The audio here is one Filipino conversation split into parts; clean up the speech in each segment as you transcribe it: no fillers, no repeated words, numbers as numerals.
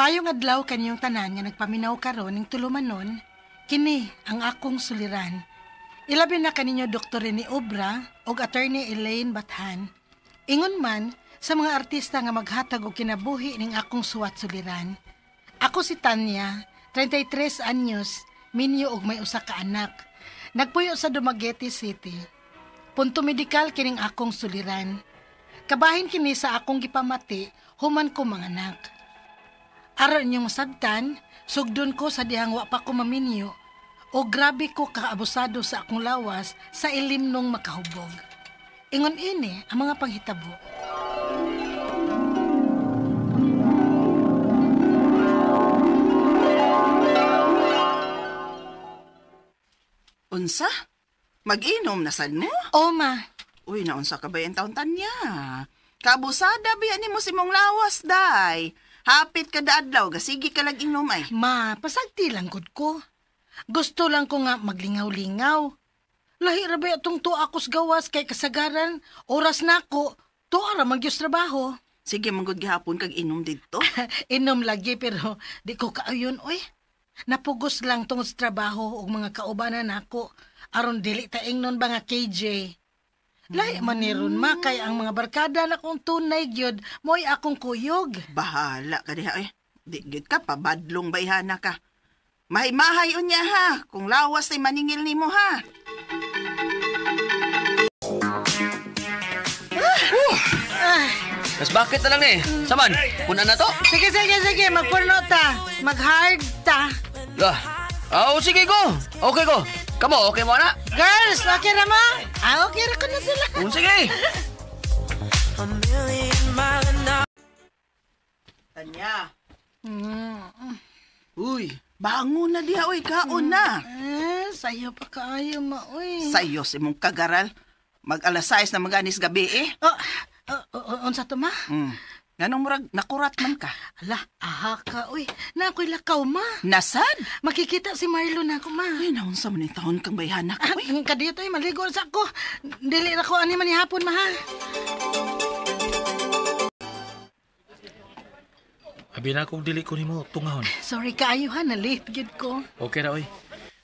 Maayong adlaw kaniyong tanan nga nagpaminaw karon ning tulumanon, kini ang akong suliran. Ilabi na kaninyo Dr. Rene Obra o Attorney Elaine Bathan. Ingon man sa mga artista nga maghatag og kinabuhi ning akong suwat suliran. Ako si Tanya, 33 anyos, minyo og may usa ka anak. Nagpuyo sa Dumaguete City. Punto medikal kining akong suliran. Kabahin kini sa akong gipamati, human ko manganak. Aron niyong sabtan, sugdon ko sa dihang wa pa ko maminyo o grabe ko kaabusado sa akong lawas sa ilim nung makahubog. Ingon ini ang mga panghitabo. Unsa? Mag-inom na sad mo? O ma, Uy, naunsa ka ba yung taon Tanya? Kabusada ba yan mo si mong lawas, day? Hapit ka da adlaw, gasigi ka lag inom ay. ma, pasagti lang gud ko. Gusto lang ko nga maglingaw-lingaw. Lahi ra ba itong to akos gawas kay kasagaran, oras na ko, to ara magyos trabaho. Sige, manggod gihapon kag inom dito. Inom lagi pero di ko kaayon oy. Napugos lang tungod sa trabaho ug mga kaubanan nako aron dili ta ingnon ba nga KJ. Lahi man ni ron ma kay ang mga barkada na kong tunay gyud mo'y akong kuyog. Bahala ka diha eh. Di gyud ka pa badlong bayhana ka. Mahay-mahay unya ha, kung lawas ay maningil nimo ha. Mas bakit na lang eh? Saman, punan na to? Sige, magpurno ta. Mag-hard ta. Lah, sige ko. Okay ko. Kamo, okay mo na? Girls, okay na mo? Okay na ko na sila. Sige. Tanya. Uy, bangon na diha oy, kaon na. Sayo pa kaayo ma, uy. Sayo si mong kagaral. Mag-alas 6 na maganis gabi eh. Unsa to ma? Nganong murag nakurat man ka? Ala, aha ka, uy. Na ako'y lakaw ma. Nasad? Makikita si Marlon na ako ma. Ay, naunsa man yung taon kang bayhana ka, uy. Kadito ay maligo sa ako. Dili na ko ani man hapon ma ha. Abi na akong dili ko nimo tungahon. Sorry kaayo ha, na late gid ko. Okay ra oy.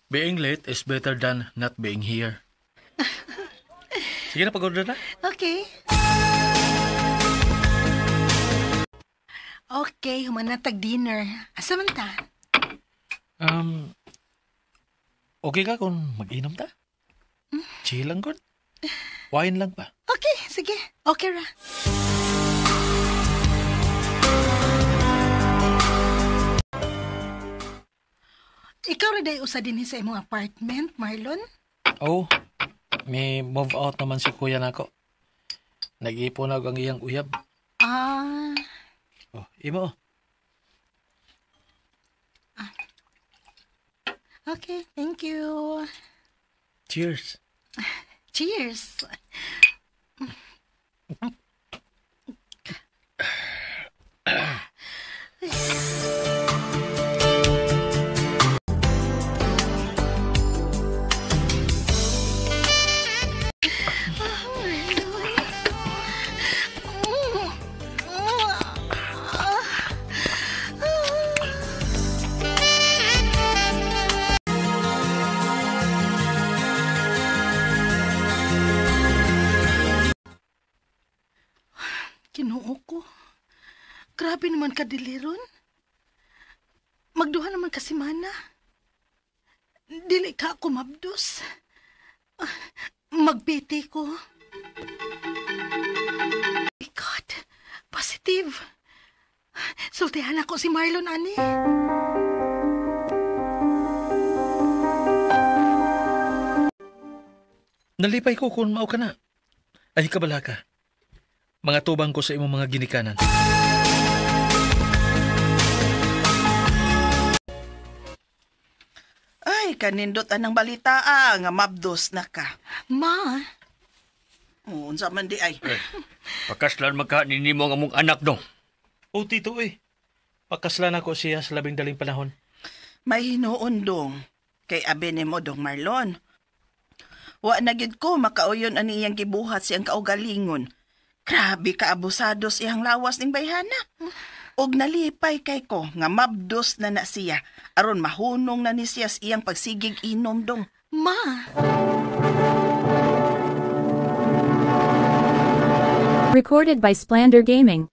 Being late is better than not being here. Sige na, pag-order na. Okay. Okay, humanatag dinner. Asa man ta? Okay ka kung mag-inom ta? Chill lang kun. Wine lang pa. Okay, sige. Okay ra. Ikaw rin day usa din sa imong apartment, Marlon? Oh, may move out naman si kuya nako. Nag-ipon ang iyang uyab. Oh, imo. Okay, thank you. Cheers. Cheers. Kinuo ko. Grabe naman kadiliron. Magduha naman kasi mana. Dili ka ako mabdos. Magpiti ko. My God, positive. Sultihan ako si Marlon, ani. Nalipay ko kung mao ka na. Ay, kabala ka. Mga tubang ko sa imong mga ginikanan. Ay, kanindot anang balita nga mabdos na ka. Ma, Unsa man di ay. Pakaslan magkanin mo nga mong anak dong. Oh, tito eh. Pakaslan ako siya sa labing daling panahon. May hinuon dong. Kay abene mo dong Marlon. Wa na gid ko makauyon ani iyang gibuhat siyang kaugalingon. Grabe ka abusado siyang lawas ning bayhana. Og nalipay kay ko nga mabdos na siya aron mahunong na ni siya sa iyang pagsigig inom dong. Ma, Recorded by Splander Gaming.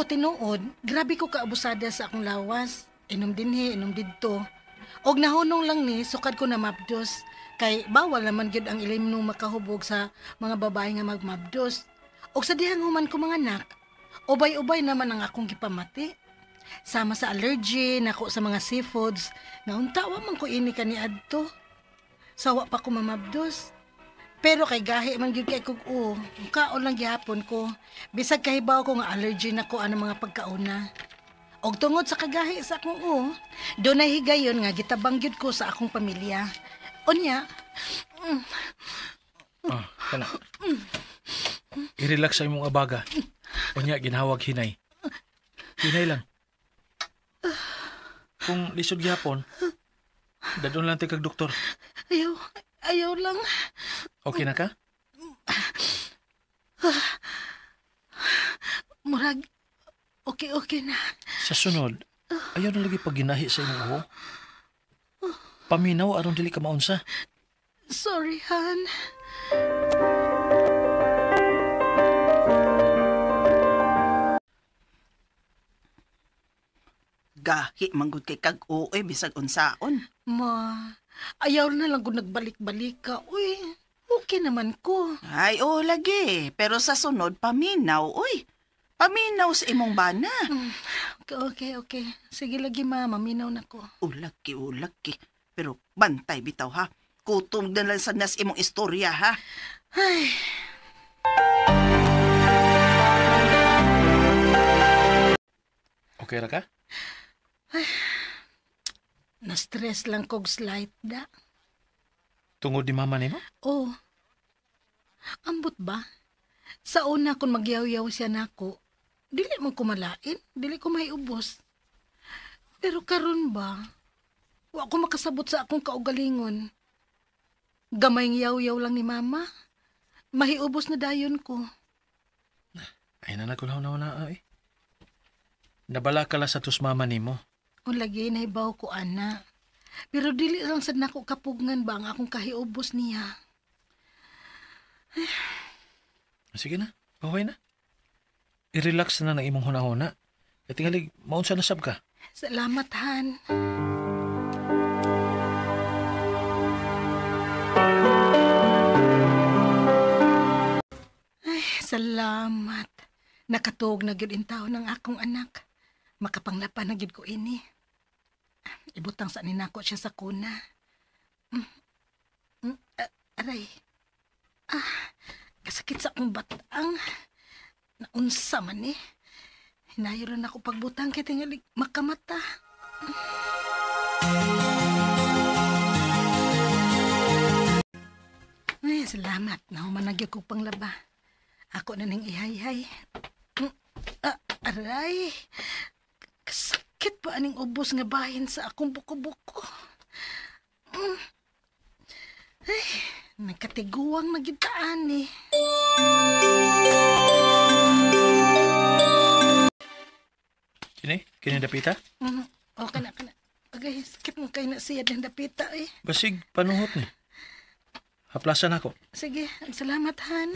tinuod, grabe ko kaabusada sa akong lawas. Inom dinhi, inom didto. Og nahunong lang ni, sukad ko na mabdos. Kay bawal naman gyud ang ilim nung makahubog sa mga babae nga magmabdos. Og sa dihang human ko mga anak, ubay-ubay naman ang akong gipamati. Sama sa allergy nako sa mga seafoods, nga untawa man ko ini kani adto. Sawa pa ko mamabdos. Pero kay gahi man gyud kay kog kaon lang gihapon ko. Bisag kahibaw ko nga allergy nako ano mga pagkauna. Og tungod sa kagahi sa akong dunay higayon nga gitabang gyud ko sa akong pamilya. Unya, Kana. I-relax sa imong abaga. Unya, ginhawag hinay. Hinay lang. Kung lisod gihapon, dadon lang kag doktor. ayaw lang. Okay na ka? Murag, okay na. Sa sunod, ayaw na lagi pagginahi sa imong uho. Paminaw aron dili ka maunsa. Sorry, Han. Gahi manggod kay kag bisag unsaon. Ma, ayaw na lang kung nagbalik-balik ka. Uy, okay naman ko. Ay, lagi. Pero sa sunod, paminaw. Paminaw sa imong bana. Okay. Sige lagi, ma. Maminaw na ko. Ulaki. Pero bantay bitaw ha. Kutom din lang sa nas imong istorya ha. Ay, Okay ra ka? na-stress lang kog slight da. Tungod ni mama nimo? Ambot ba? Sa una kung magyaw-yaw siya nako, dili man ko malain, dili ko maiubos. Pero karon ba, wa ko makasabot sa akong kaugalingon. Gamay ng yaw-yaw lang ni mama, mahiubos na dayon ko. Ay na na eh. Nabala ka la sa tus mama nimo. O lagi nahibaw ko, ana. Pero dili lang sad nako kapugngan ba ang akong kahiubos niya. Sige na, pahuay na. I-relax na ng imong hunahuna. Kaya tingalig, maunsa na sab ka. Salamat, Han. Ay, salamat. Nakatuog na gyud in taon ng akong anak. Makapanglapan na gyud ko ini. Ibutang sa ninako siya sa kuna. Aray. Kasakit sa akong batang. Naunsa man eh. Hinayoran ako pagbutang kaya tingali makamata. Ay, salamat. Nahumanagyo ko panglaba. Ako na ning ihay-hay. Aray. Kasakit pa aning ubos nga bahin sa akong buko-buko. Ay, nagkatiguang nagitaan eh. Kini dapita? Okay na. Agay, sakit mo kayo na siya ng dapita eh. Basig panuhot ni. Haplasan ako. Sige, salamat, Han.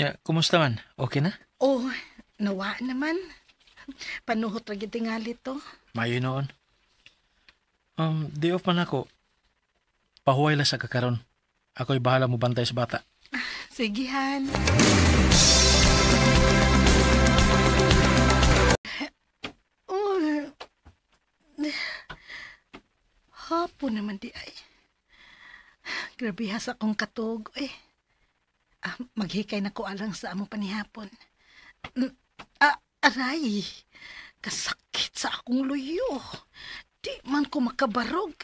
Ya, kumusta man? Okay na? Nawa naman. Panuhot lagi tingali to. Mayo noon. Day off man ako. Pahuway lang sa kakaron. Ako'y bahala mo bantay sa bata. Sige, Han. Hapon naman di ay. Grabe has akong katog eh. Maghikay na ko alang sa among panihapon. Aray, kasakit sa akong luyo. Di man ko makabarog.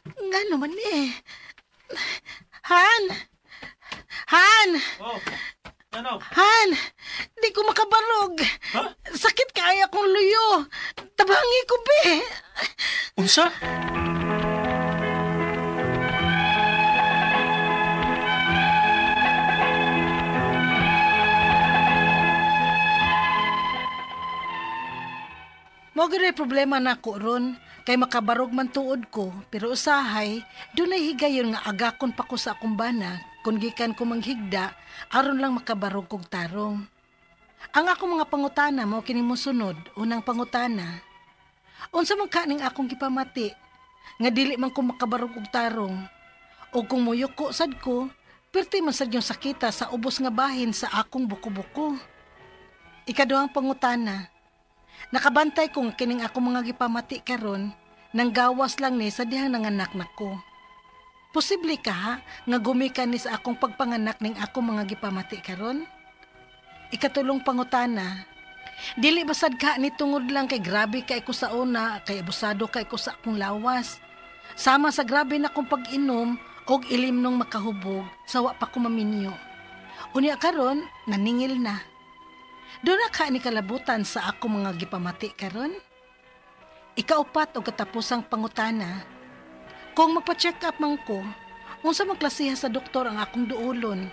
Nga naman eh. Han! Oh, ano? Han! Di ko makabarog. Ha? Sakit kaya akong luyo. Tabangi ko, be. Unsa? Mo gyud problema nako ron kay makabarog man tuod ko pero usahay dunay higayon nga agakon pa ko sa akong bana kun gikan ko manghigda aron lang makabarog kog tarong. Ang akong mga pangutana mao kini mosunod. Unang pangutana. Unsa man kaning akong gipamati nga dili man ko makabarog og tarong o kung muyuko sad ko perti man sad yung sakita sa ubos nga bahin sa akong buko-buko. Ikaduhang pangutana. Nakabantay ko nga kining ako mga gipamati karon nang gawas lang ni sa dihang nanganak nako. Posible ka ha, nga gumikan ni sa akong pagpanganak ning ako mga gipamati karon? Ikatulong pangutana. Dili basad ka ni tungod lang kay grabe kay ko sa una, kay abusado kay ko sa akong lawas. Sama sa grabe na kong pag-inom og ilimnong makahubog, sawa pa ko maminyo. Unya karon naningil na. Doon na ka ni kalabutan sa ako mga gipamati karon. Ikaupat o katapusang pangutana. Kung magpa-check up man ko, unsa man klasiha sa doktor ang akong duolon?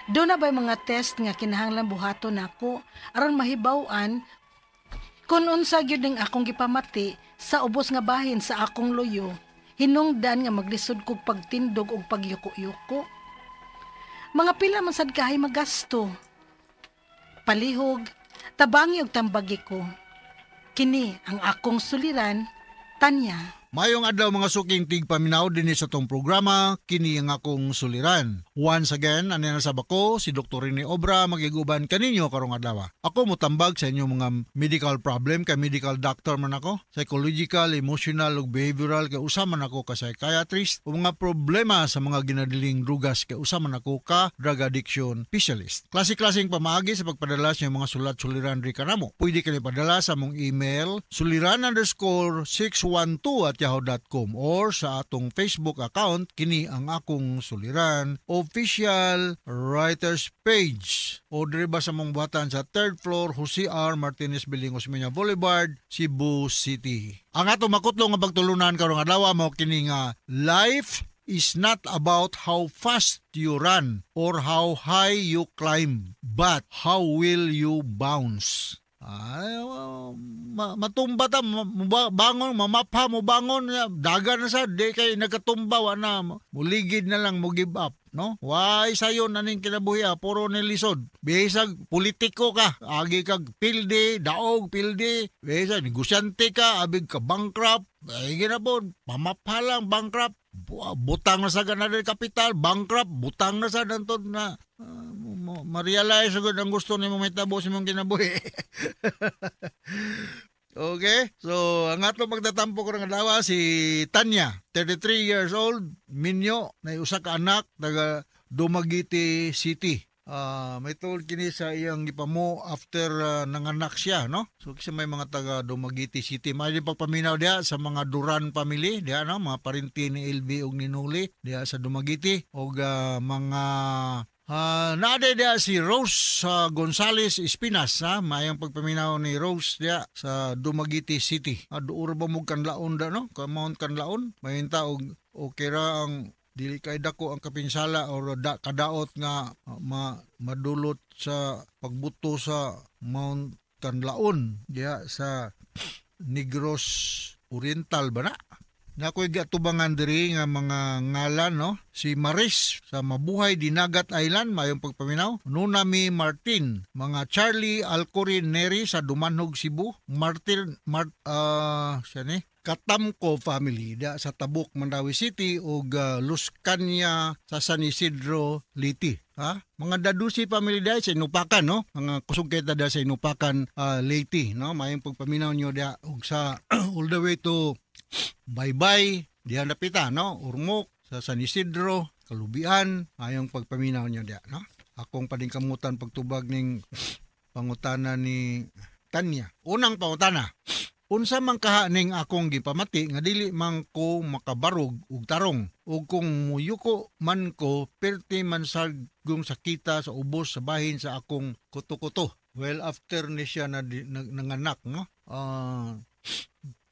Doon na ba'y mga test nga kinahanglan buhaton nako aron mahibaw-an kung unsa gyud ning akong gipamati sa ubos nga bahin sa akong loyo, hinungdan nga maglisod kog pagtindog og pagyuko-yuko. Mga pila man sad kahay magasto. Palihog, tabangi og tambagi ko. Kini ang akong suliran, Tanya. Mayong adlaw mga suking tigpaminaw din sa tong programa, kini ang akong suliran. Once again, ano na sabako, si Dr. Rene Obra magiguban kaninyo karong adlaw. Ako mutambag sa inyong mga medical problem, kay medical doctor man ako, psychological, emotional, ug behavioral, kay usa man ako ka psychiatrist, o mga problema sa mga ginadiling drugas, kay usa man ako ka drug addiction specialist. Klase-klaseng pamaagi sa pagpadala sa mga sulat-suliran ri kanamo. Pwede kayo padala sa mong email, suliran_612@yahoo.com or sa atong Facebook account, kini ang akong suliran official writers page o diriba sa mong buhatan sa 3rd floor Jose R. Martinez Building, Osmeña Boulevard, Cebu City. Ang atong makutlo nga pagtulunan karong adlaw mao kini nga life is not about how fast you run or how high you climb, but how will you bounce. Matumba ta, bangon, mamapha mo bangon, dagan na sa, di kay nagatumba, na, muligid na lang, mo give up, no? Why sayo na ning kinabuhi, puro nilisod. Bisag, politiko ka, agi kag pildi, daog pildi, bisag, negosyante ka, abig ka bankrupt, ay ginapon, mamapha lang, bankrupt, butang na sa ganadal kapital, bankrupt, butang na sa dantod na, ma-realize agad ang gusto ni mong hitabo sa mong kinabuhi. Okay, so ang ato magtatampo ko ng adlaw si Tanya, 33 years old, minyo, na usa ka anak, taga Dumaguete City. May tungod kini sa iyang ipamo after nanganak siya, no? So kasi may mga taga Dumaguete City, may pagpaminaw diha sa mga Duran family, diha no, mga parinti ni LB ug ni Nuli diha sa Dumaguete ug mga naade dia si Rose Gonzales Espinas, mayang pagpaminaw ni Rose dia sa Dumaguete City. Duur ba mo kanlaon da, no? Mount Kanlaon, mahinta og okay ra ang dili kay dako ang kapinsala or kadaot nga madulot sa pagbuto sa Mount Kanlaon dia sa Negros Oriental ba na? Nakoy gatubangan diri nga mga ngalan, no? Si Maris sa Mabuhay Dinagat Island, mayong pagpaminaw. Nunami Martin, mga Charlie Alcorin Neri sa Dumanhog, Cebu. Katamko family da sa Tabuk, Mandawi City ug Luscania sa San Isidro, Liti. Mga Dadusi family da sa Inupakan, no? Mga kusugketa da sa Inupakan, Liti, no? Mayong pagpaminaw nyo da ug sa all the way to Baybay, diyan napita, no? Urmok, sa San Isidro, Kalubian, ayong pagpaminaw niya diya, no? Akong padingkamutan pagtubag ning pangutana ni Tanya. Unang pangutana, unsa man kaha ning akong gipamati nga dili man ko makabarog og tarong, ug kung muyuko man ko perti man sagong sakita sa ubos sa bahin sa akong kuto-kuto. well after ni siya na nanganak, no?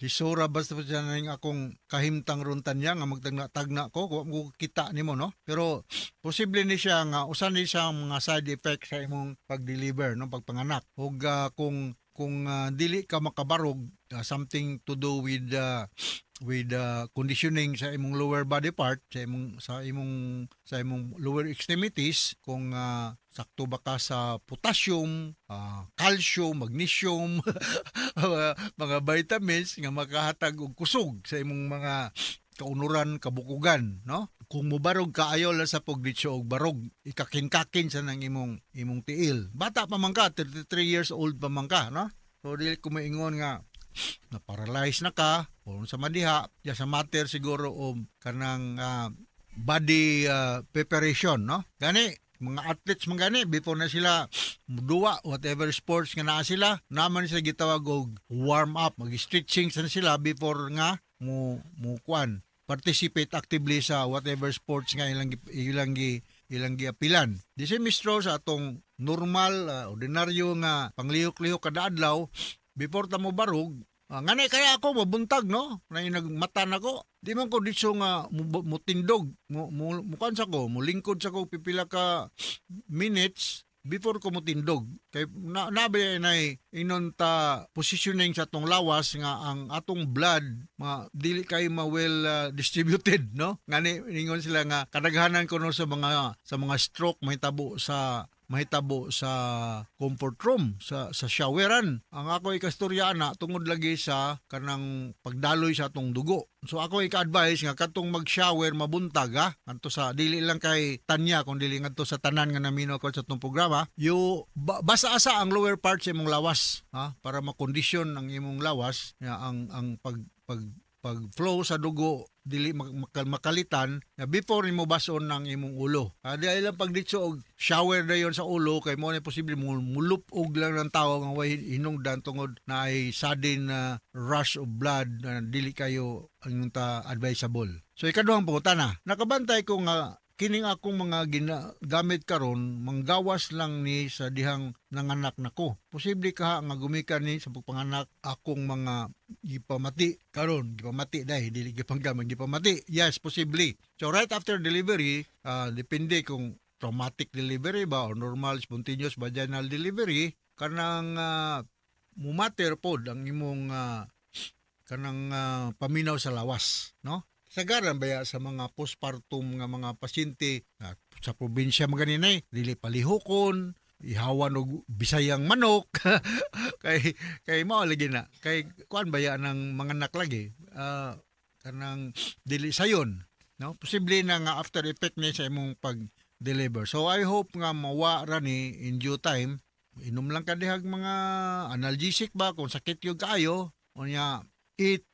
Isura basta pa siya na akong kahimtang runtan niya nga magtagna-tagna ko kung kita nimo, no? Pero posible ni siya nga usan ni siya mga side effects sa imong pag-deliver, no, pagpanganak. Ug kung dili ka makabarog, something to do with conditioning sa imong lower body part, sa imong lower extremities, kung sakto ba ka sa potassium, calcium, magnesium, mga vitamins nga makahatag og kusog sa imong mga kaunuran, kabukugan, no? Kung mubarog kaayo lang sa pagditso og barog, ikakin-kakin sa nang imong tiil. Bata pa man ka, 33 years old pa man ka, no? So dili ko maingon nga na paralyze na ka o sa madiha, ya sa matter siguro o kanang body preparation, no? Gani mga athletes man gani before na sila muduwa whatever sports nga naa sila, naman sila gitawag og warm up, mag-stretching sa sila before nga mo kuan participate actively sa whatever sports nga ilang giapilan. Di si mistro sa atong normal, ordinaryo nga panglihok-lihok kada adlaw before ta mo barog. Ngani kaya ako mabuntag, no? Na nagmata na ko. Di man ko ditso nga mutindog, mukan sa ko, mulingkod sa ko pipila ka minutes before ko mutindog. Kay nabi na inon ta positioning sa atong lawas nga ang atong blood dili kay well distributed, no? Ngani ningon sila nga kadaghanan ko no sa mga stroke mahitabo sa comfort room, sa showeran. Ang ako ikastorya na tungod lagi sa kanang pagdaloy sa atong dugo. So ako ika-advise nga katong mag-shower mabuntag, anto sa dili lang kay Tanya kung dili ngadto sa tanan nga namino ko sa atong programa, basa asa ang lower part sa imong lawas, para makondisyon ang imong lawas, ang pag-flow sa dugo dili makalitan before nimo bason ng imong ulo. Dili lang pagditso og shower dayon sa ulo kay mo na posible mulupog lang ng tao nga way hinungdan tungod na ay sudden rush of blood na dili kayo ang ta advisable. So ikaduhang pangutana, nakabantay ko nga kining akong mga gamit karon manggawas lang ni sa dihang nanganak nako. Posible ka nga gumikan ni sa pagpanganak akong mga gipamati karon, gipamati dai dili gipanggamit gipamati. Yes, possibly. So right after delivery, depende kung traumatic delivery ba or normal spontaneous vaginal delivery, kanang mumater pod ang imong kanang paminaw sa lawas, no? Sagaran baya sa mga postpartum nga mga pasyente sa probinsya maganinay, dili palihokon, ihawan og bisayang manok kay mao lagi na kay kuan baya ng mga anak lagi kanang dili sayon, no? Posible na nga after effect ni sa imong pag-deliver. So I hope nga mawa ra ni in due time. Inom lang ka dihag mga analgesic ba kung sakit yung kaayo, unya eat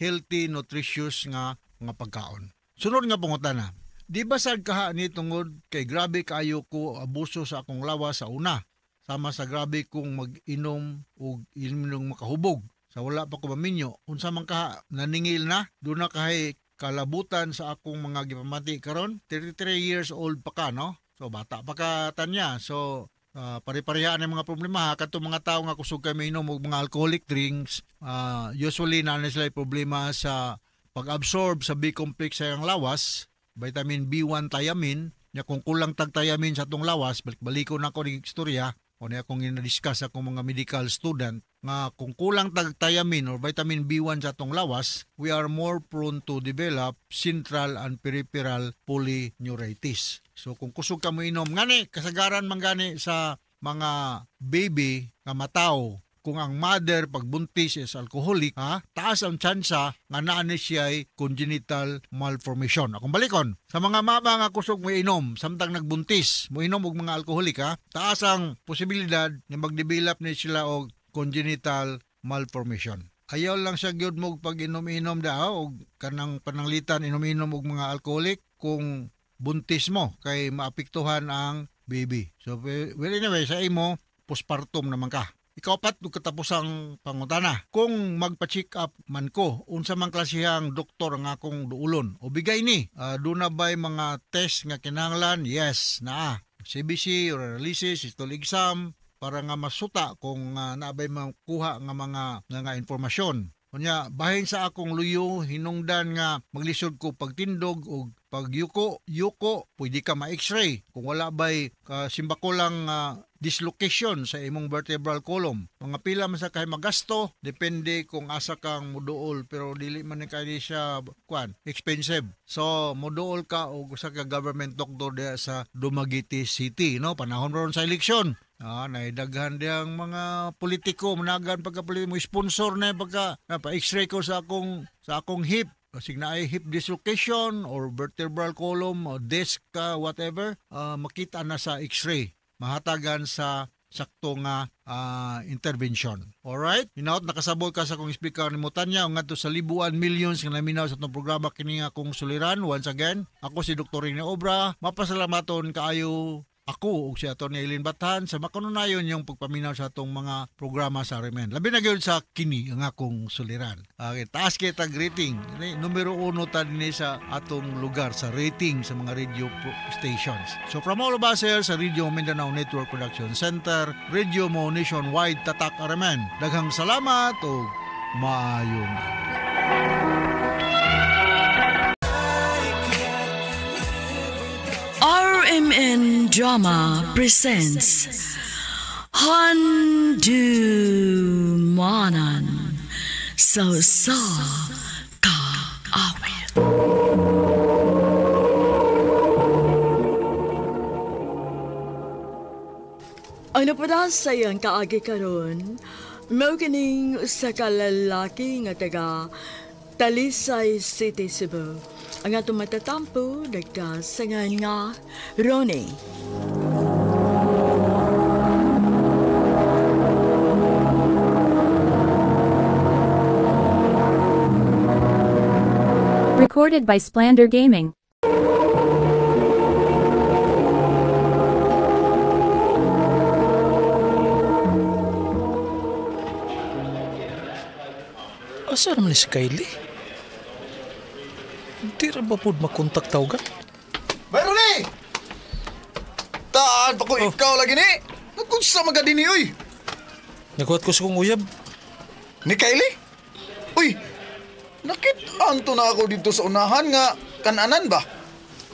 healthy, nutritious nga mga pagkaon. Sunod nga pangutana, di ba sad kaha ni tungod kay grabe kaayo ko abuso sa akong lawas sa una, sama sa grabe kong mag-inom o inom makahubog sa wala pa ko maminyo, unsa man kaha naningil na do na kay kalabutan sa akong mga gipamati karon. 33 years old pa ka, no? So bata pa ka, Tanya. So pare-parehaan ang mga problema. Katong mga tao nga kusog kay mainom og mga alcoholic drinks, usually na sila problema sa pag-absorb sa B-complex sa iyang lawas, vitamin B1 thiamine, nya kung kulang tag thiamine sa atong lawas, balik-baliko na ko ng istorya, o na akong ina-discuss akong mga medical student, nga kung kulang tag thiamine or vitamin B1 sa atong lawas, we are more prone to develop central and peripheral polyneuritis. So kung kusog ka mo inom, ngani, kasagaran man gani sa mga baby nga mataw, kung ang mother pagbuntis is alcoholic, taas ang tsansa nga naa ni siya ay congenital malformation. Akong balikon, sa mga mama nga kusog mo inom, samtang nagbuntis, mo inom og mga alcoholic, taas ang posibilidad na mag-develop ni sila og congenital malformation. Ayaw lang siya gyud mo pag inom-inom daw og kanang pananglitan inom-inom og mga alcoholic kung buntis mo kay maapektuhan ang baby. So well anyway, sa imo postpartum naman ka. Ikapat ug katapusang pangutana. Kung magpa-check up man ko, unsa man klasehang doktor nga akong duulon o bigay ni, doon na ba'y mga test nga kinahanglan? Yes, naa. CBC or analysis, histology exam, para nga masuta kung naabay makuha nga mga informasyon. Kunya, bahin sa akong luyo, hinungdan nga maglisod ko pagtindog o pagyuko, pwede ka ma-x-ray. Kung wala ba'y simbako lang dislocation sa imong vertebral column. Mga pila man sa kay magasto, depende kung asa kang muduol, pero dili man ni kay siya expensive. So, muduol ka o sa ka government doctor diya sa Dumaguete City, no? Panahon ron sa eleksyon. Naidaghan diyang mga politiko, managan pagka-politiko, mo sponsor na pagka pa-x-ray ko sa akong hip. Kasi na ay hip dislocation or vertebral column or disc whatever, makita na sa x-ray. Mahatagan sa sakto nga intervention. Alright? Hinaot, nakasabot ka sa akong speaker ni Tanya, o nga to sa libuan, millions nga naminaw sa itong programa kini nga akong suliran. Once again, ako si Dr. Rene Obra. Mapasalamaton kaayo ako o si Atty. Eileen Bathan sa makanunayon yung pagpaminaw sa atong mga programa sa RMN. Labi na gyud sa kini ang akong suliran. Okay, taas kita rating. Numero 1 ta din sa atong lugar sa rating sa mga radio stations. So from all of us here sa Radio Mindanao Network Production Center, Radio Mo Nationwide Tatak RMN. Daghang salamat o maayong RMN Drama presents Handumanan So Ka Awit. Ano pa na sayang kaagi karon? Mao kining usa ka lalaki nga taga Talisay City, Cebu. Ang atong matatampo, nagdasangan nga Ronnie. Recorded by Splander Gaming. Asa naman ni si Kylie? Di ra ba po makontak tawgan? Mayroon ni! Taan pa ko ikaw lagi ni! Nagkunsa magadini, uy! Naguhat ko sa kong uyab. Ni Kylie? Uy! Nakit-anto na ako dito sa unahan nga kananan ba?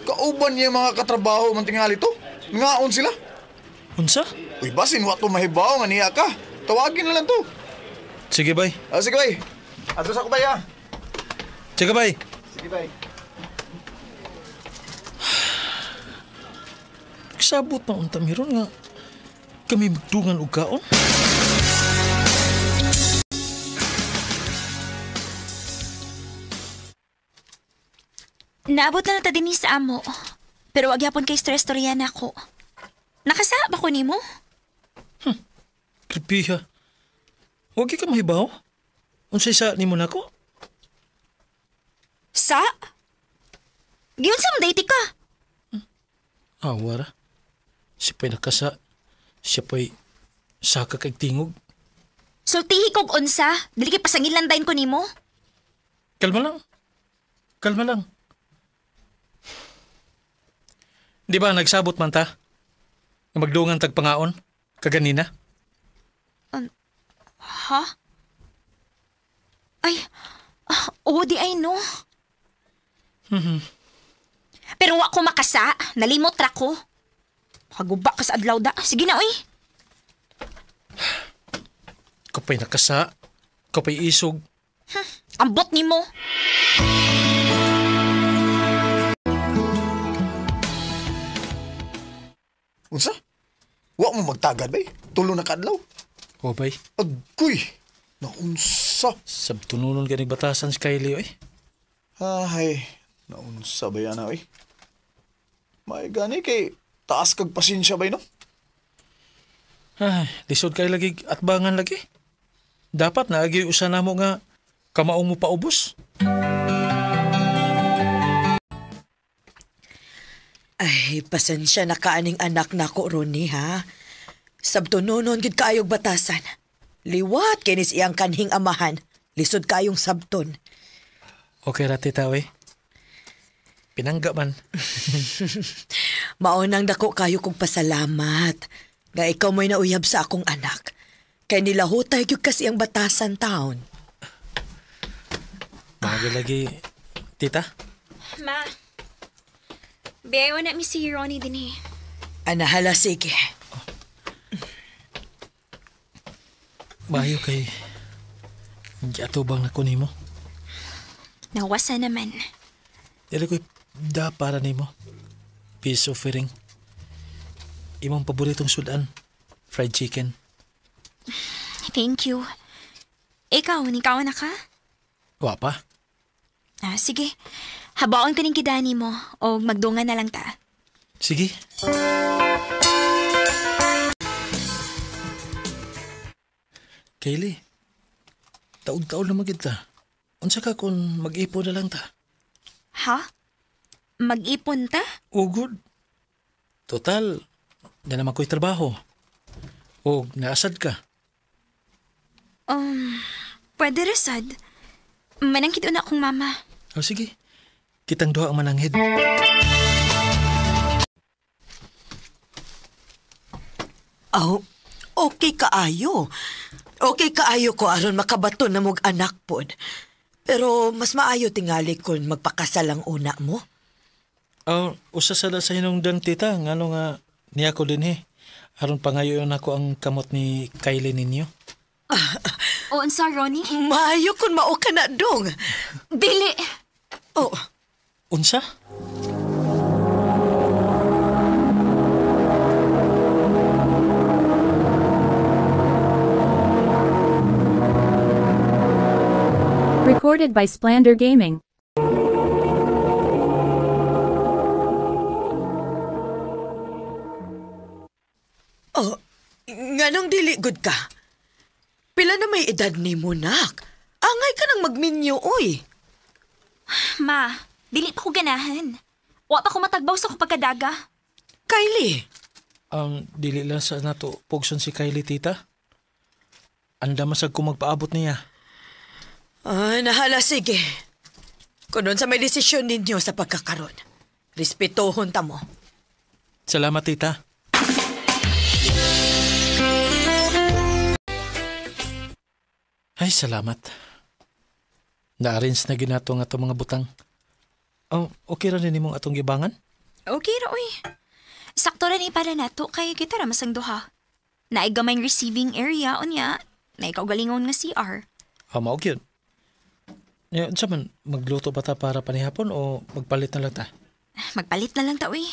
Kauban niya mga katrabaho man tingali to. Ngaon sila. Unsa? Uy, basin wa to mahibaw nga niya ka. Tawagin na lang to. Sige, bay. Sige, bay. Atos ako, bay, ha? Sige, bay. Sige, bay. Nagsabot na unta meron nga kami magdungan og kaon. Naabot na ta din sa amo. Pero wag yapon kay stress storya na ako. Nakasa ba ko nimo? Creepy ha. Huwag ka mahibaw. Unsay sa nimo nako? Sa? Giyon sa date ka. Awara. Siya pa'y nakasa. Siya pa'y saka kay tingog. Sultihi kog unsa, dili kay pasangilan dayon ko nimo. Kalma lang. Kalma lang. Di ba nagsabot man ta? Magdungan tagpangaon? Kaganina? Ha? Ay, oo di ay no. Pero wa ko makasa, nalimot ra ko. Kaguba ka sa adlaw da. Sige na, oy. Kapay nakasa. Kapay isog. Ambot nimo. Unsa? Wa mo magtagad, bay? Tulo na kadlaw. O bay, Agoy! Naunsa? sabtununon ka batasan si Kylie oy. Ay, naunsa ba yan, oy? May gani kay taas kag pasensya bay, no? Ay, lisod kay lagi at bangan lagi. Dapat na agi usa namo nga kamaong mo paubos. Ay, pasensya na kaaning anak nako Ronnie, ha? Sabtunonon gid kaayog batasan. Liwat kinis iyang kanhing amahan. Lisod kayong sabton. Okay ra tita oy. Pinangga man. Maunang dako kayo kong pasalamat. Nga ikaw mo'y nauyab sa akong anak. Kay nilahutay gyud kasi ang batasan taon. Bago lagi, tita. Ma, bewa na mi si Ronnie din eh. Anahala, sige. Mayo kay... Di atubang na ko nimo. Nawasa naman. Dili ko'y da para nimo. Peace offering. Imong paboritong sudan. Fried chicken. Thank you. Ikaw na ka? Wapa. Sige. Habaon ka ning kidani mo o magdungan na lang ta. Sige. Kaylee, taon-taon na magita. Unsa ka kung mag-ipon na lang ta? Ha? Mag-ipon ta? Oh, good. Total, na naman ko'y trabaho. O, naasad ka. Pwede resad. Manangkit na akong mama. O, sige. Kitang duha ang mananghid. Okay kaayo. Okay kaayo ko aron makabaton na mong anak pod. Pero mas maayo tingali kung magpakasal ang una mo. Usa sa hinungdan tita, ngano nga niya ko din aron pangayoon ako ang kamot ni Kylie ninyo. O, unsa, Ronnie? Maayo kung mao ka na dong. Dili! Unsa? Recorded by Splander Gaming. Nganong dili good ka? Pila na may edad ni mo, nak? Angay ka nang magminyo, oy. Ma, dili pa ko ganahan. Wa pa ko matagbaw sa pagkadaga. Kylie. Dili lang sa nato pugson si Kylie, tita. Anda masag ko magpaabot niya. Nahala, sige. Kunon sa may desisyon ninyo sa pagkakaroon. Respetohon ta mo. Salamat, tita. Ay, salamat. Na-arrange na ginato nga itong mga butang. Okay ra rin mong atong gibangan? Okay ra, uy. Sakto ra ni para nato kay kita ra masang duha. Naigamay receiving area unya, na ikaw galingon nga CR. Maog yun. Ngayon, sa man, magluto ba ta para panihapon o magpalit na lang ta? Magpalit na lang ta, uy.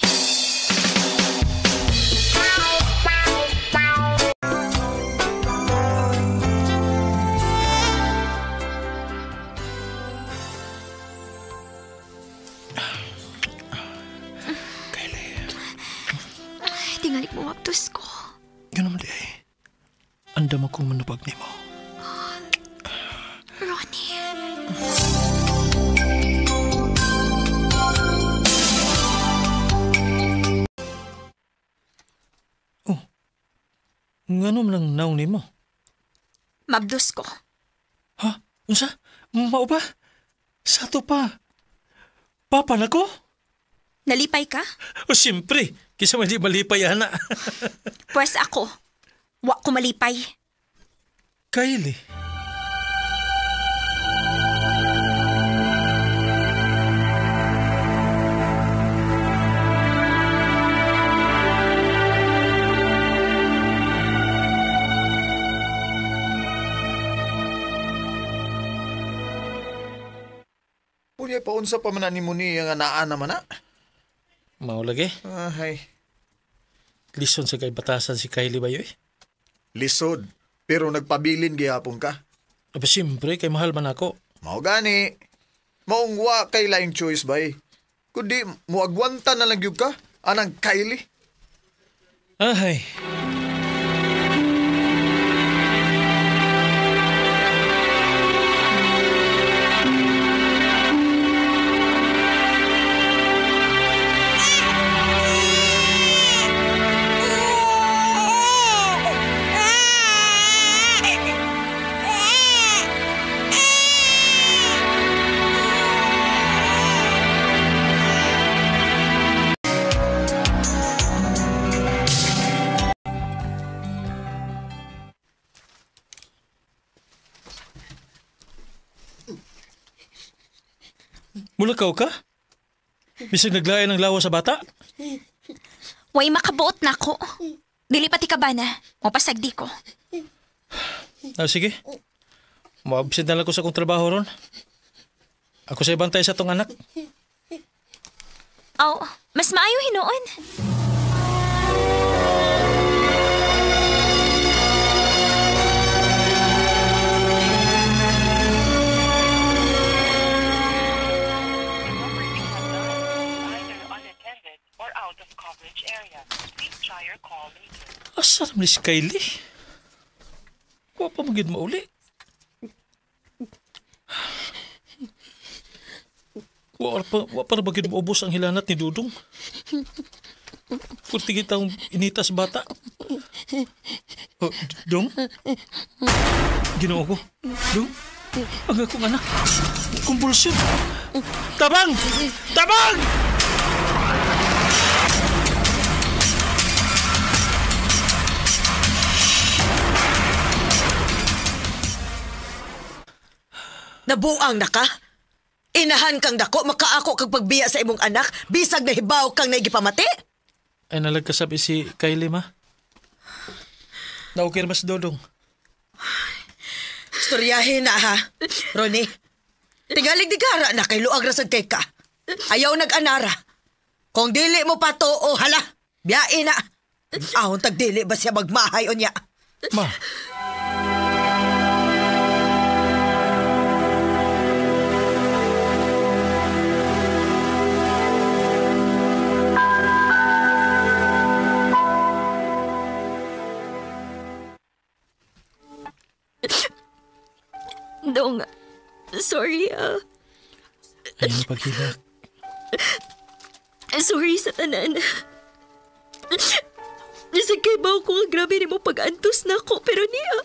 Tingali mo waptos ko. Yun naman di ay. Andam akong manubag ni mo. Ronnie. Ngano man ang naong ni mo? Mabdos ko. Ha? Unsa? Mao ba? Sato pa. Papa na ko? Nalipay ka? Siyempre. Kisa man di malipay, ana. Pwes ako. Wa ko malipay. Kylie. Unya paunsa pa man ni mo ni nga naa naman na. Mao lagi. Ay. Lison sa kay batasan si Kylie ba yoy? Lisod. Pero nagpabilin gihapon ka. Aba siyempre, kay mahal man ako. Mao gani. Maong wa kay laing choice bay. Kundi muagwanta na lang gyud ka anang Kylie. Ay. Mulakaw ka? Bisag naglayan ng lawas sa bata? Way makabuot na ko. Dili pati ka ba na? Mapasagdi ko. Sige. Maabsent na lang ko sa kong trabaho ron. Ako sa ibantay sa tong anak. Aw, mas maayo hinoon. Asa naman si Kylie? Wa pa magid mauli. Wa pa magid maubos ang hilanat ni Dudong. Kunti kitang initas bata. Oh, Dong? Ginoo ko. Dong? Ang akong anak. Kumpulsyon. Tabang! Tabang! Nabuang na ka? Inahan kang dako, makaako kag pagbiya sa imong anak, bisag na hibaw kang naigipamati? Ay nalagkasabi si Kylie, ma. Naukir mas Dodong. Storyahin na ha, Ronnie. Tingalig digara na kay luag rasag kay ka. Ayaw nag-anara. Kung dili mo pa to, o hala, biyain na. Ahon tag dili ba siya magmahay o niya? Ma. Dong, sorry Ayun na paghilak. Sorry sa tanan. Nasagkay ba ako nga grabe ni mo pag-antos na ako, pero niya.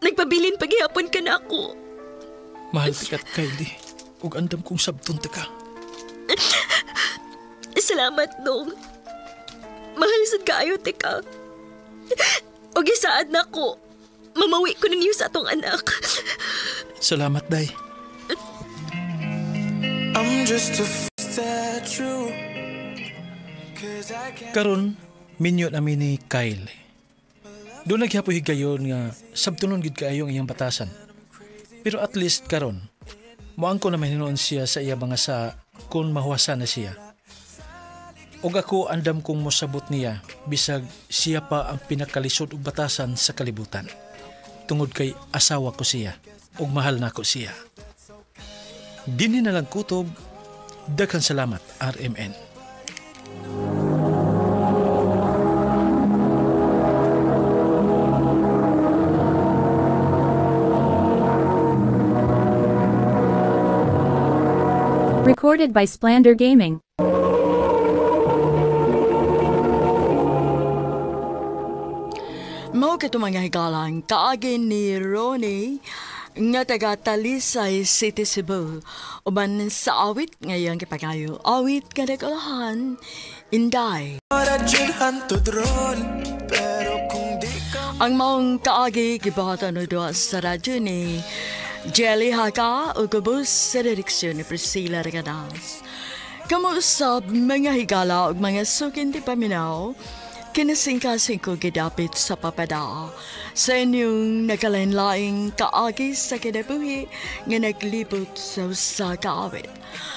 Nagpabilin paghihapon ka na ako. Mahal tikat, Kylie. Ug andam kong sabton ta ka. Salamat, Dong. Mahal sad kaayo, tika. Og isaad na ko. Mamawi ko ninyo sa atong anak. Salamat, Day. Karon, minyo namin ni Kyle. Doon naghapoy higayon nga sabtunon gid kaayo ang iyang batasan. Pero at least karon, moang ko naman hinoon siya sa iya mga sa kung mahuwasan na siya. Og ako andam kong mosabot niya bisag siya pa ang pinakalisod og batasan sa kalibutan. Tungod kay asawa ko siya ug mahal na ko siya. Dini na lang kutob. Daghang salamat, RMN. Recorded by Splander Gaming. Mao kito mga higalang kaagin ni Ronnie nga taga Talisay City, Cebu. Uban sa awit ngayang kipagayo. Awit kadagalahan, Inday. Ang maong kaagi kibatan no doa sa radyo ni Jelly Haka o kubos sa direksyon ni Priscilla Regadas. Kamusap mga higala o mga sukin di paminaw, kinasingkasing ko gidapit sa papada sa inyong nagalain-laing kaagi sa kinabuhi nga naglibot sa kaawit.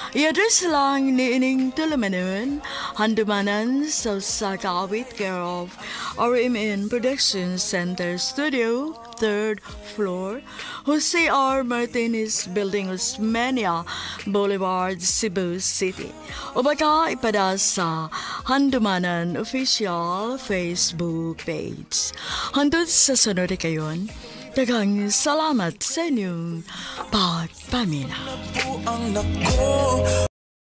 I-address lang ni ining tulumanon, handumanan sa kaawit care of RMN Production Center Studio, 3rd floor, Jose R. Martinez Building, Osmeña Boulevard, Cebu City. O baka ipada sa Handumanan Official Facebook page. Handod sa sunod kayon, daghang salamat sa inyong pagpamina.